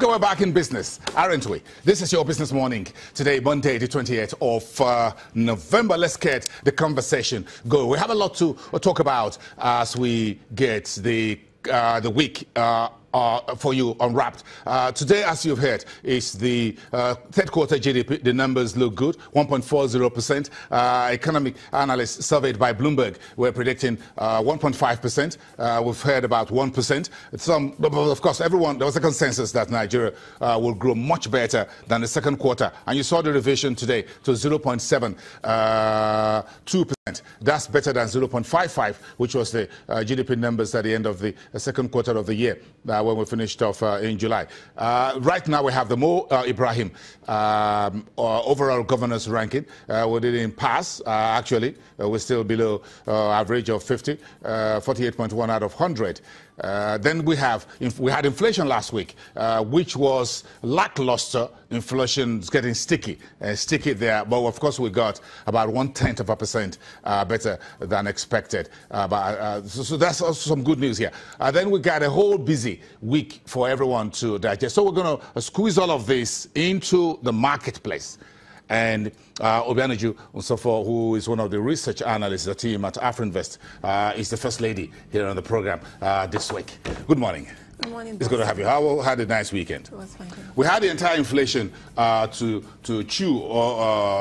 Okay, we're back in business, aren't we? This is your Business Morning. Today, Monday, the 28th of November. Let's get the conversation going. We have a lot to talk about as we get the week for you unwrapped. Today, as you've heard, is the third quarter GDP. The numbers look good, 1.40%. Economic analysts surveyed by Bloomberg were predicting 1.5%. We've heard about 1%. Of course, there was a consensus that Nigeria will grow much better than the second quarter. And you saw the revision today to 0.72%. That's better than 0.55, which was the GDP numbers at the end of the second quarter of the year when we finished off in July. Right now we have the Ibrahim overall governance ranking. We didn't pass, actually. We're still below average of 50, 48.1 out of 100. Then we had inflation last week, which was lackluster. Inflation's getting sticky there. But of course, we got about 1/10% better than expected. So that's also some good news here. Then we got a whole busy week for everyone to digest. So we're going to squeeze all of this into the marketplace. And Obianuju Nsofo, who is one of the research analysts, the team at Afrinvest, is the first lady here on the program this week. Good morning. Good morning. It's good to have you. How had a nice weekend? It was fine. We had the entire inflation to chew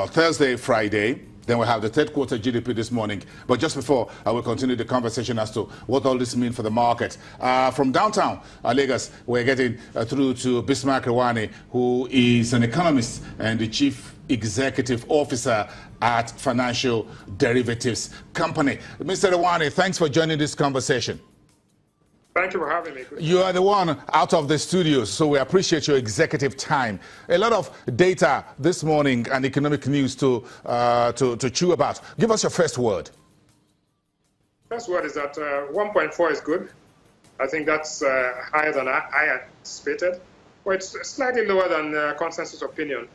Thursday, Friday. Then we have the third quarter GDP this morning. But just before, I will continue the conversation as to what all this means for the market. From downtown Lagos, we're getting through to Bismarck Rewani, who is an economist and the chief executive officer at Financial Derivatives Company. Mr. Rewani, thanks for joining this conversation. Thank you for having me. You are the one out of the studio, so we appreciate your executive time. A lot of data this morning and economic news to chew about. Give us your first word. First word is that 1.4 is good. I think that's higher than I anticipated. Well, it's slightly lower than consensus opinion.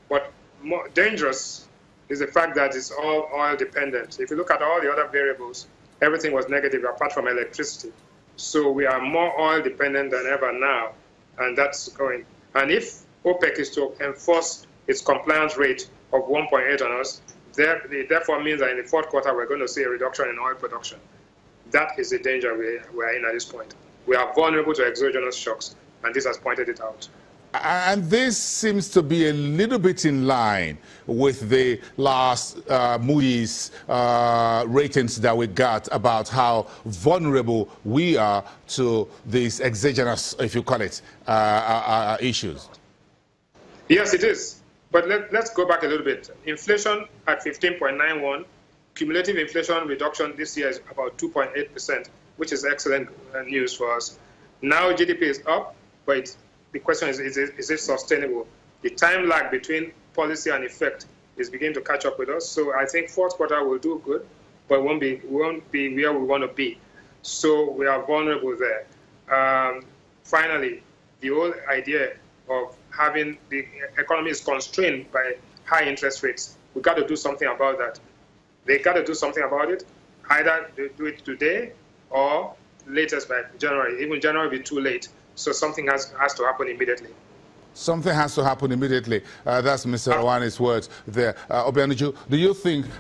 But more dangerous is the fact that it's all oil dependent. If you look at all the other variables, everything was negative apart from electricity. So we are more oil dependent than ever now, and that's going. And if OPEC is to enforce its compliance rate of 1.8 on us, it therefore means that in the fourth quarter we're going to see a reduction in oil production. That is the danger we're in at this point. We are vulnerable to exogenous shocks, and this has pointed it out. And this seems to be a little bit in line with the last Moody's ratings that we got about how vulnerable we are to these exogenous, if you call it, issues. Yes, it is. But let's go back a little bit. Inflation at 15.91, cumulative inflation reduction this year is about 2.8%, which is excellent news for us. Now GDP is up, but the question is it sustainable? The time lag between policy and effect is beginning to catch up with us. So I think fourth quarter will do good, but won't be where we want to be. So we are vulnerable there. Finally, the whole idea of having the economy is constrained by high interest rates. We've got to do something about that. They got to do something about it. Either they do it today or latest by January. Even January will be too late. So something has to happen immediately. Something has to happen immediately. That's Mr. Rewani's words there. Obianuju,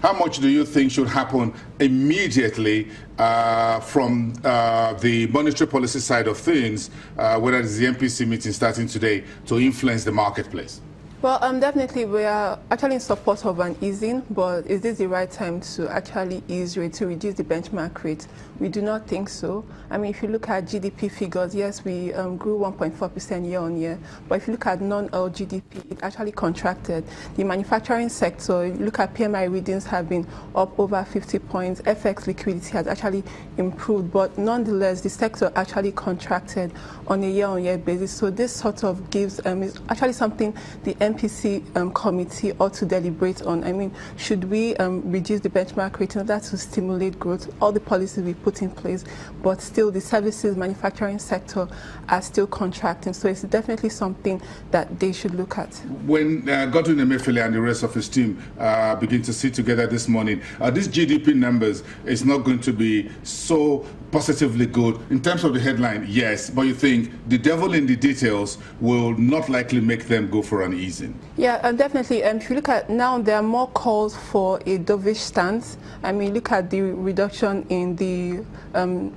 how much do you think should happen immediately from the monetary policy side of things, whether it's the MPC meeting starting today, to influence the marketplace? Well, definitely we are actually in support of an easing, but is this the right time to actually ease rate, to reduce the benchmark rate? We do not think so. I mean, if you look at GDP figures, yes, we grew 1.4% year on year, but if you look at non-oil GDP, it actually contracted. The manufacturing sector, if you look at PMI readings, have been up over 50 points. FX liquidity has actually improved, but nonetheless, the sector actually contracted on a year-on-year basis. So this sort of gives, is actually something the MPC committee ought to deliberate on. I mean, should we reduce the benchmark rate in order to stimulate growth? All the policies we put in place, but still the services manufacturing sector are still contracting. So it's definitely something that they should look at. When Godwin Emefiele and the rest of his team begin to sit together this morning, these GDP numbers is not going to be so positively good. In terms of the headline, yes, but you think the devil in the details will not likely make them go for an easing? Yeah, definitely. If you look at now, there are more calls for a dovish stance. I mean, look at the reduction in the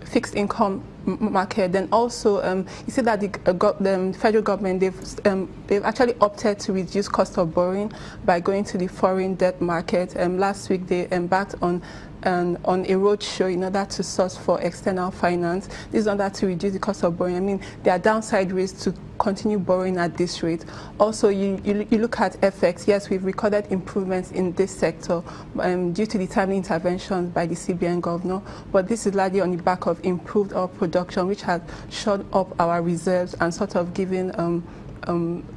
fixed income market. Then also, you see that the federal government, they've actually opted to reduce cost of borrowing by going to the foreign debt market. Last week, they embarked on a roadshow in order to source for external finance. This is in order to reduce the cost of borrowing. I mean, there are downside risks to continue borrowing at this rate. Also, you look at FX. Yes, we've recorded improvements in this sector due to the timely interventions by the CBN governor, but this is largely on the back of improved oil production, which has shot up our reserves and sort of given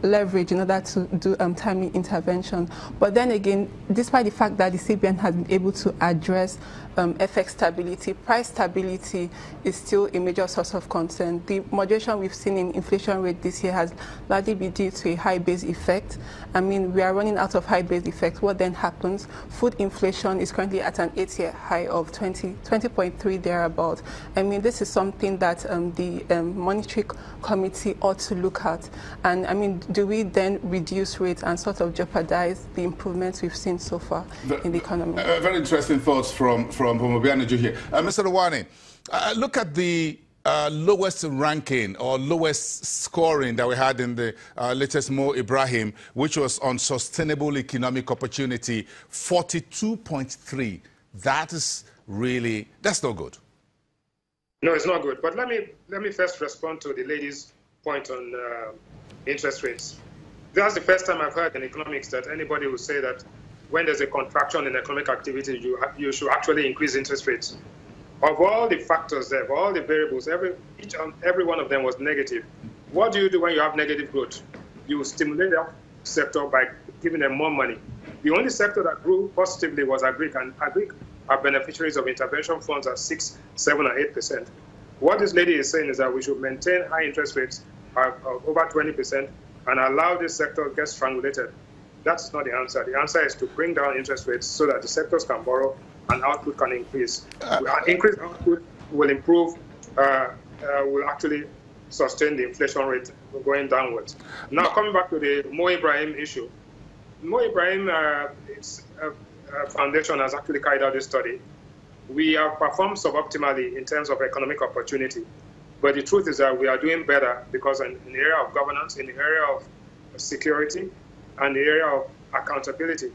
leverage in order to do timely intervention. But then again, despite the fact that the CBN has been able to address FX stability, price stability is still a major source of concern. The moderation we've seen in inflation rate this year has largely been due to a high base effect. I mean, we are running out of high base effect. What then happens? Food inflation is currently at an 8-year high of 20.3 thereabout. I mean, this is something that the Monetary Committee ought to look at. And I mean, do we then reduce rates and sort of jeopardize the improvements we've seen so far in the economy? Very interesting thoughts from Obianuju here. Mr. Rwani, look at the lowest ranking or lowest scoring that we had in the latest Mo Ibrahim, which was on sustainable economic opportunity, 42.3. That is really, that's not good. No, it's not good. But let me first respond to the lady's point on interest rates. That's the first time I've heard in economics that anybody will say that when there's a contraction in economic activity, you should actually increase interest rates. Of all the factors there, of all the variables, every one of them was negative. What do you do when you have negative growth? You stimulate the sector by giving them more money. The only sector that grew positively was agric, and agric are beneficiaries of intervention funds at 6, 7, or 8%. What this lady is saying is that we should maintain high interest rates of over 20% and allow this sector to get strangulated. That's not the answer. The answer is to bring down interest rates so that the sectors can borrow and output can increase. Increased output will improve, will actually sustain the inflation rate going downwards. Now, coming back to the Mo Ibrahim issue. Mo Ibrahim Foundation has actually carried out this study. We have performed suboptimally in terms of economic opportunity. But the truth is that we are doing better because in the area of governance, in the area of security, and the area of accountability,